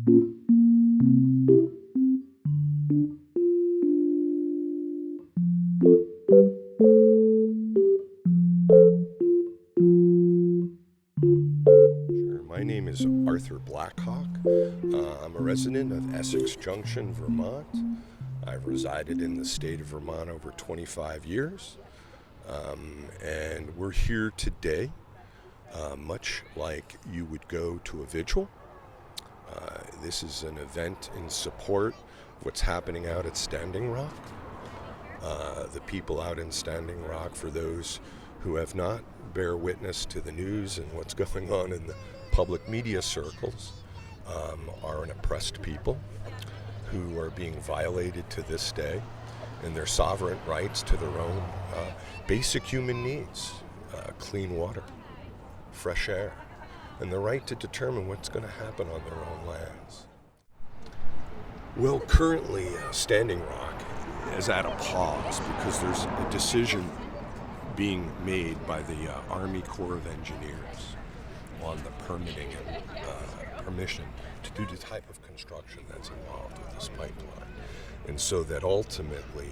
My name is Arthur Blackhawk. I'm a resident of Essex, Junction, Vermont. I've resided in the state of Vermont over 25 years. And we're here today, much like you would go to a vigil. This is an event in support of what's happening out at Standing Rock. The people out in Standing Rock, for those who have not, bear witness to the news and what's going on in the public media circles, are an oppressed people who are being violated to this day in their sovereign rights to their own basic human needs, clean water, fresh air, and the right to determine what's going to happen on their own lands. Well, currently, Standing Rock is at a pause because there's a decision being made by the Army Corps of Engineers on the permitting and permission to do the type of construction that's involved with this pipeline. And so that ultimately,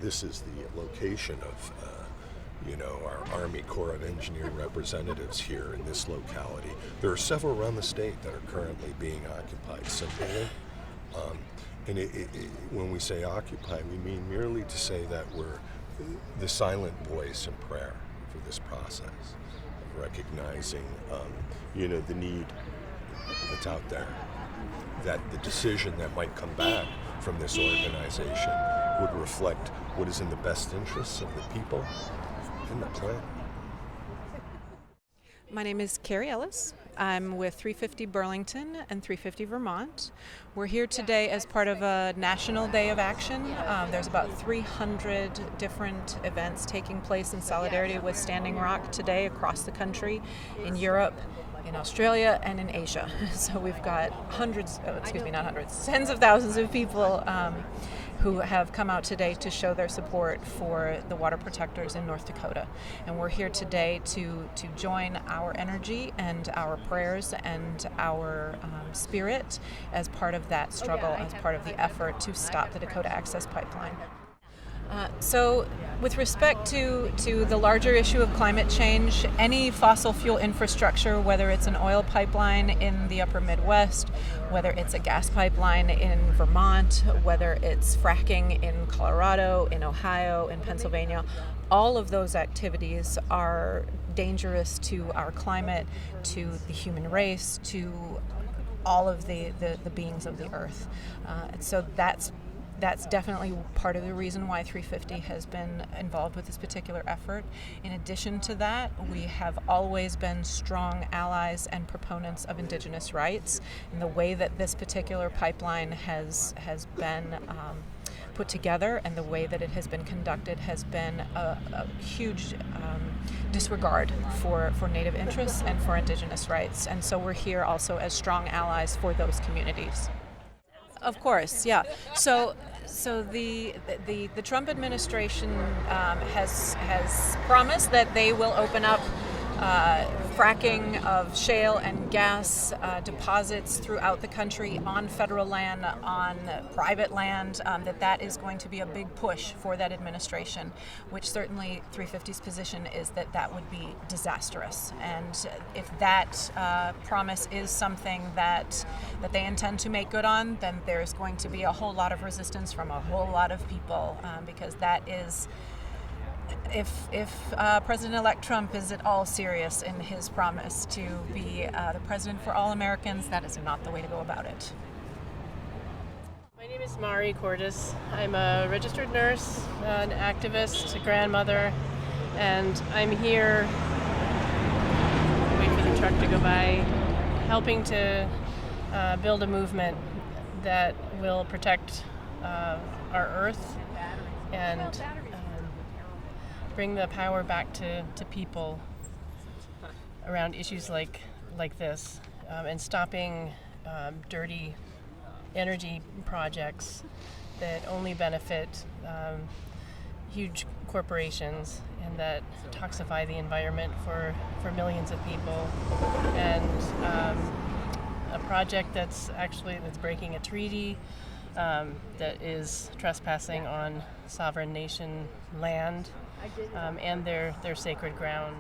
this is the location of our Army Corps of Engineer representatives here in this locality. There are several around the state that are currently being occupied similarly. When we say occupy, we mean merely to say that we're the silent voice and prayer for this process of recognizing, the need that's out there, that the decision that might come back from this organization would reflect what is in the best interests of the people and the planet. My name is Carrie Ellis. I'm with 350 Burlington and 350 Vermont. We're here today as part of a national day of action. There's about 300 different events taking place in solidarity with Standing Rock today across the country, in Europe, in Australia, and in Asia. So we've got tens of thousands of people who have come out today to show their support for the water protectors in North Dakota. And we're here today to join our energy and our prayers and our spirit as part of that struggle, as part of the effort to stop the Dakota Access Pipeline. So with respect to the larger issue of climate change, any fossil fuel infrastructure, whether it's an oil pipeline in the upper Midwest, whether it's a gas pipeline in Vermont, whether it's fracking in Colorado, in Ohio, in Pennsylvania, all of those activities are dangerous to our climate, to the human race, to all of the beings of the earth. So that's definitely part of the reason why 350 has been involved with this particular effort. In addition to that, we have always been strong allies and proponents of Indigenous rights. And the way that this particular pipeline has been put together and the way that it has been conducted has been a huge disregard for Native interests and for Indigenous rights. And so we're here also as strong allies for those communities. Of course, yeah. So the Trump administration has promised that they will open up fracking of shale and gas deposits throughout the country on federal land, on private land, that is going to be a big push for that administration, which certainly 350's position is that would be disastrous. And if that promise is something that they intend to make good on, then there's going to be a whole lot of resistance from a whole lot of people, because that is... If President-elect Trump is at all serious in his promise to be the president for all Americans, that is not the way to go about it. My name is Mari Cordes. I'm a registered nurse, an activist, a grandmother, and I'm here, wait for the truck to go by, helping to build a movement that will protect our earth and bring the power back to people around issues like this, and stopping dirty energy projects that only benefit huge corporations and that toxify the environment for millions of people, and a project that's breaking a treaty, that is trespassing on sovereign nation land, and their sacred ground.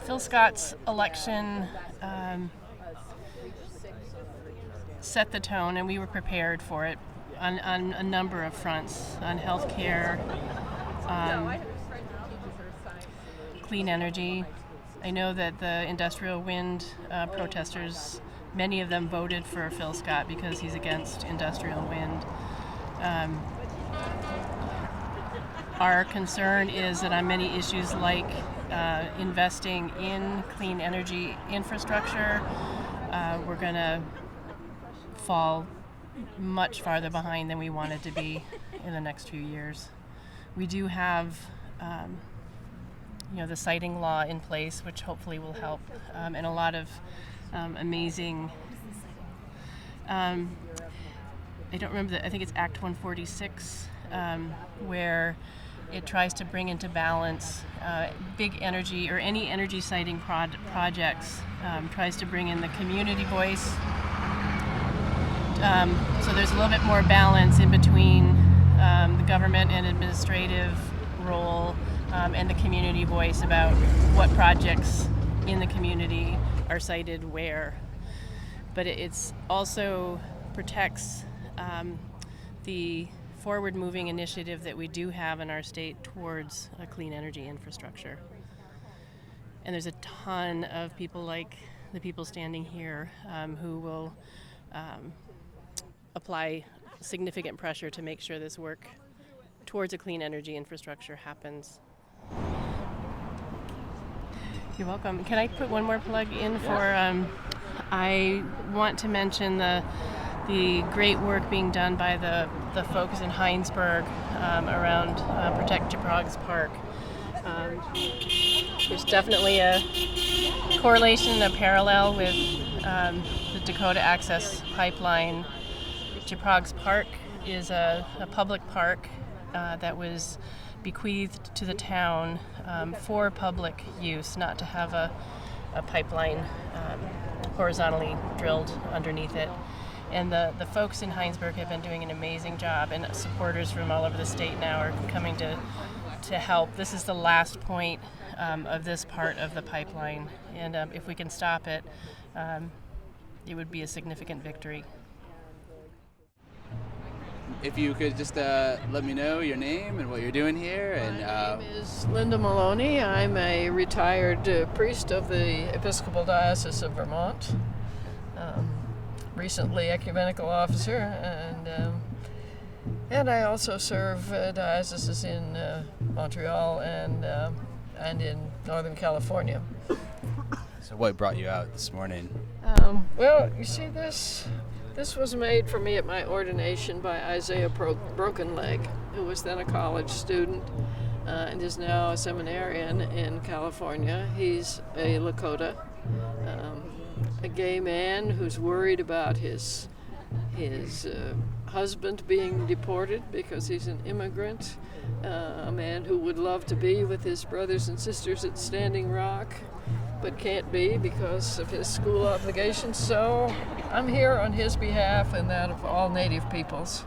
Phil Scott's election set the tone, and we were prepared for it on a number of fronts, on healthcare, clean energy. I know that the industrial wind protesters, many of them voted for Phil Scott because he's against industrial wind. Our concern is that on many issues like investing in clean energy infrastructure, we're going to fall much farther behind than we wanted to be in the next few years. We do have the siting law in place, which hopefully will help, and a lot of amazing, I don't remember, I think it's Act 146, where it tries to bring into balance big energy or any energy siting projects, tries to bring in the community voice. So there's a little bit more balance in between the government and administrative role and the community voice about what projects in the community are sited where. But it's also protects the forward-moving initiative that we do have in our state towards a clean energy infrastructure. And there's a ton of people like the people standing here who will apply significant pressure to make sure this work towards a clean energy infrastructure happens. You're welcome. Can I put one more plug in for, I want to mention the great work being done by the folks in Heinsberg around Protect Jiprogs Park. There's definitely a correlation, a parallel with the Dakota Access Pipeline. Jiprogs Park is a public park that was bequeathed to the town for public use, not to have a pipeline horizontally drilled underneath it. And the folks in Heinsberg have been doing an amazing job, and supporters from all over the state now are coming to help. This is the last point of this part of the pipeline, and if we can stop it, it would be a significant victory. If you could just let me know your name and what you're doing here. And my name is Linda Maloney. I'm a retired priest of the Episcopal Diocese of Vermont, recently ecumenical officer, and I also serve dioceses in Montreal and in Northern California. So what brought you out this morning? Well, you see, this was made for me at my ordination by Isaiah Brokenleg, who was then a college student and is now a seminarian in California. He's a Lakota, a gay man who's worried about his husband being deported because he's an immigrant, a man who would love to be with his brothers and sisters at Standing Rock, but can't be because of his school obligations. So I'm here on his behalf and that of all Native peoples.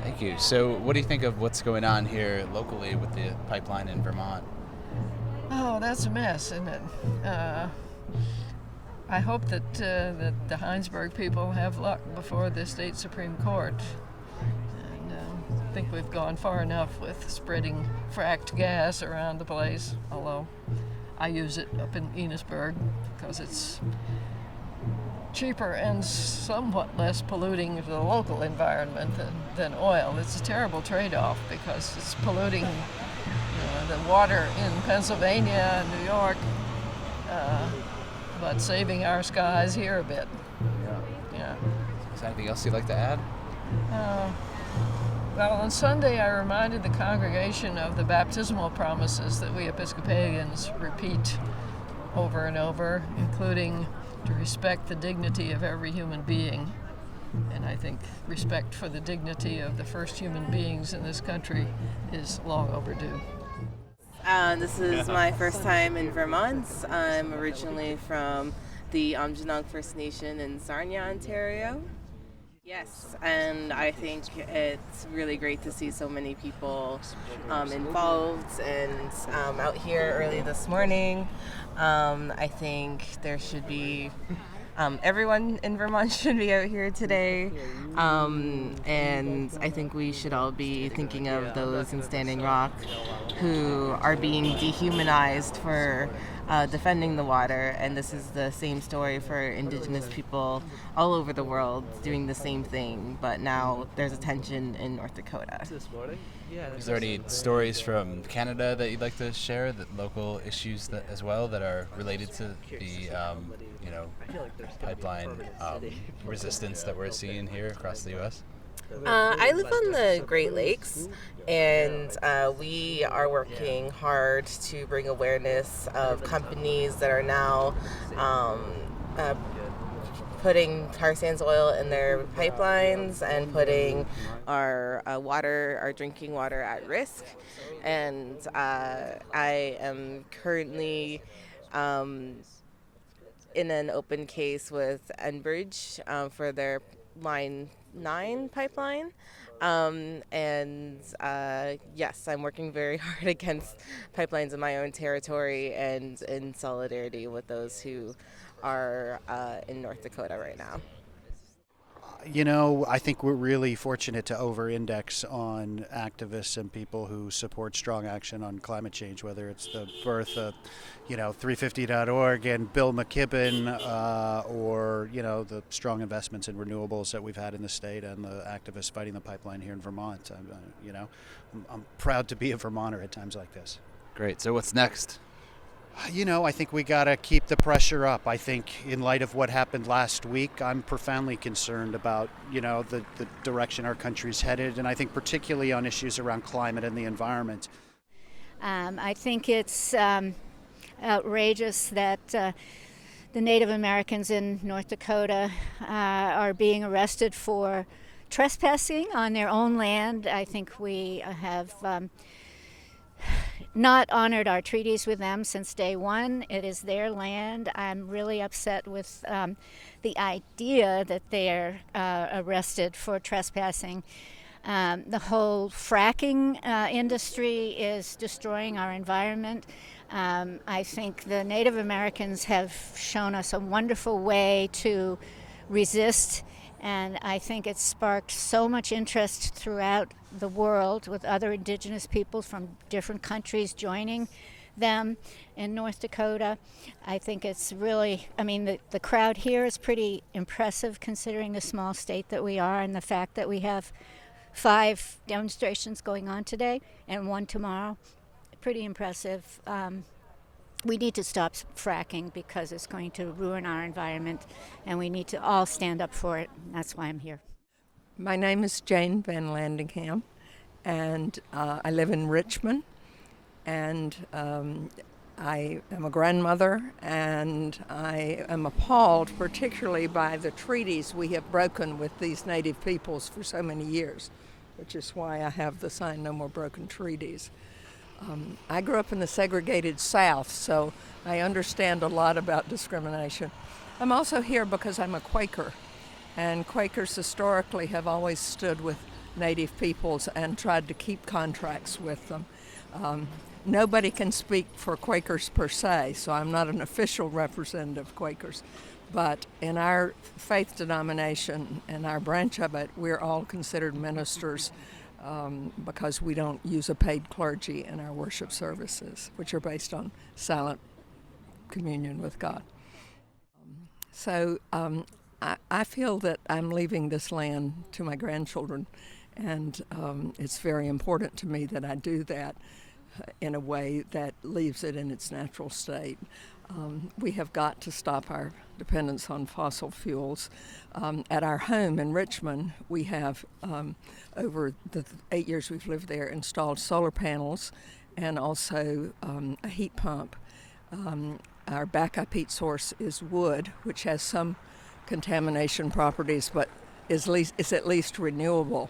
Thank you. So what do you think of what's going on here locally with the pipeline in Vermont? Oh, that's a mess, isn't it? I hope that the Heinsberg people have luck before the state Supreme Court. And I think we've gone far enough with spreading fracked gas around the place, although I use it up in Enosburg because it's cheaper and somewhat less polluting to the local environment than oil. It's a terrible trade-off because it's polluting the water in Pennsylvania and New York, but saving our skies here a bit. Yeah. Is there anything else you'd like to add? Well, on Sunday I reminded the congregation of the baptismal promises that we Episcopalians repeat over and over, including to respect the dignity of every human being. And I think respect for the dignity of the first human beings in this country is long overdue. This is my first time in Vermont. I'm originally from the Junction First Nation in Sarnia, Ontario. Yes, and I think it's really great to see so many people involved and out here early this morning. I think there should be everyone in Vermont should be out here today, and I think we should all be thinking of those in Standing Rock who are being dehumanized for defending the water, and this is the same story for Indigenous people all over the world doing the same thing, but now there's attention in North Dakota. Is there any stories from Canada that you'd like to share, that local issues that, as well, that are related to the pipeline resistance that we're seeing here across the U.S.? I live on the Great Lakes, and we are working hard to bring awareness of companies that are now putting tar sands oil in their pipelines and putting our drinking water at risk. And I am currently in an open case with Enbridge for their Line 9 pipeline. Yes, I'm working very hard against pipelines in my own territory and in solidarity with those who are in North Dakota right now. I think we're really fortunate to over-index on activists and people who support strong action on climate change, whether it's the birth of, 350.org and Bill McKibben, or, the strong investments in renewables that we've had in the state and the activists fighting the pipeline here in Vermont. I'm proud to be a Vermonter at times like this. Great. So what's next? I think we got to keep the pressure up. I think in light of what happened last week, I'm profoundly concerned about, the direction our country's headed, and I think particularly on issues around climate and the environment. I think it's outrageous that the Native Americans in North Dakota are being arrested for trespassing on their own land. I think we have not honored our treaties with them since day one. It is their land. I'm really upset with the idea that they're arrested for trespassing. The whole fracking industry is destroying our environment. I think the Native Americans have shown us a wonderful way to resist, and I think it's sparked so much interest throughout the world with other Indigenous peoples from different countries joining them in North Dakota. I think it's really, the crowd here is pretty impressive considering the small state that we are, and the fact that we have 5 demonstrations going on today and 1 tomorrow. Pretty impressive. We need to stop fracking because it's going to ruin our environment, and we need to all stand up for it. That's why I'm here. My name is Jane Van Landingham, and I live in Richmond, and I am a grandmother, and I am appalled particularly by the treaties we have broken with these native peoples for so many years, which is why I have the sign "No More Broken Treaties." I grew up in the segregated South, so I understand a lot about discrimination. I'm also here because I'm a Quaker, and Quakers historically have always stood with Native peoples and tried to keep contracts with them. Nobody can speak for Quakers per se, so I'm not an official representative of Quakers. But in our faith denomination and our branch of it, we're all considered ministers because we don't use a paid clergy in our worship services, which are based on silent communion with God. So I feel that I'm leaving this land to my grandchildren, and it's very important to me that I do that in a way that leaves it in its natural state. We have got to stop our dependence on fossil fuels. At our home in Richmond, we have, over the 8 years we've lived there, installed solar panels and also a heat pump. Our backup heat source is wood, which has some contamination properties, but is at least renewable.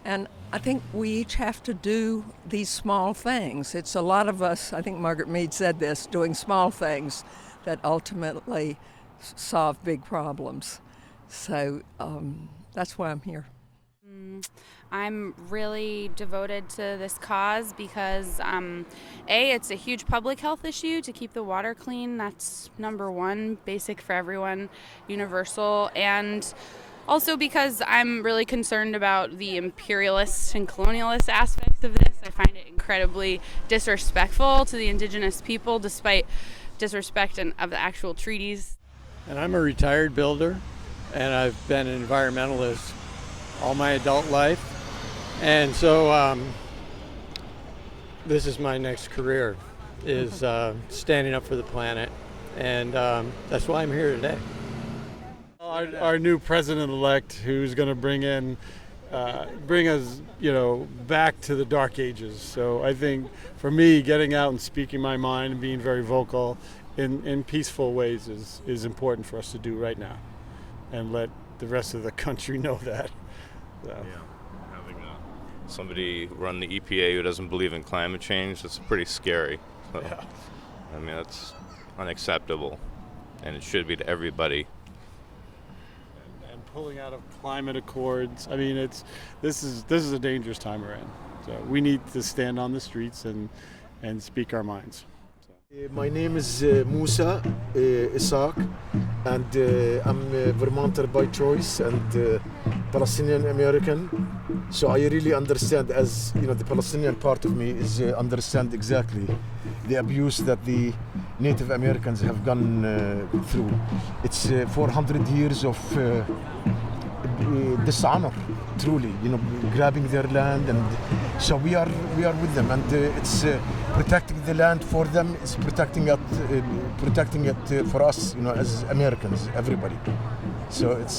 And I think we each have to do these small things. It's a lot of us, I think Margaret Mead said this, doing small things that ultimately solve big problems. So that's why I'm here. I'm really devoted to this cause because it's a huge public health issue to keep the water clean. That's number one, basic for everyone, universal. And also because I'm really concerned about the imperialist and colonialist aspects of this. I find it incredibly disrespectful to the indigenous people despite disrespect of the actual treaties. And I'm a retired builder, and I've been an environmentalist all my adult life. And so this is my next career, is standing up for the planet. And that's why I'm here today. Our new president-elect, who's going to bring us, back to the dark ages. So I think for me, getting out and speaking my mind and being very vocal in peaceful ways is important for us to do right now, and let the rest of the country know that. So. Yeah, having somebody run the EPA who doesn't believe in climate change, that's pretty scary. So, Yeah. I mean, that's unacceptable, and it should be to everybody. And pulling out of climate accords. I mean, this is a dangerous time we're in. So we need to stand on the streets and speak our minds. My name is Musa Isaac, and I'm a Vermonter by choice and Palestinian American. So I really understand, as the Palestinian part of me is understand exactly the abuse that the Native Americans have gone through. It's 400 years of dishonor, truly, grabbing their land, and so we are with them, and it's protecting the land for them. It's protecting it for us, as Americans, everybody. So it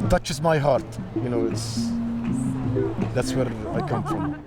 touches my heart, that's where I come from.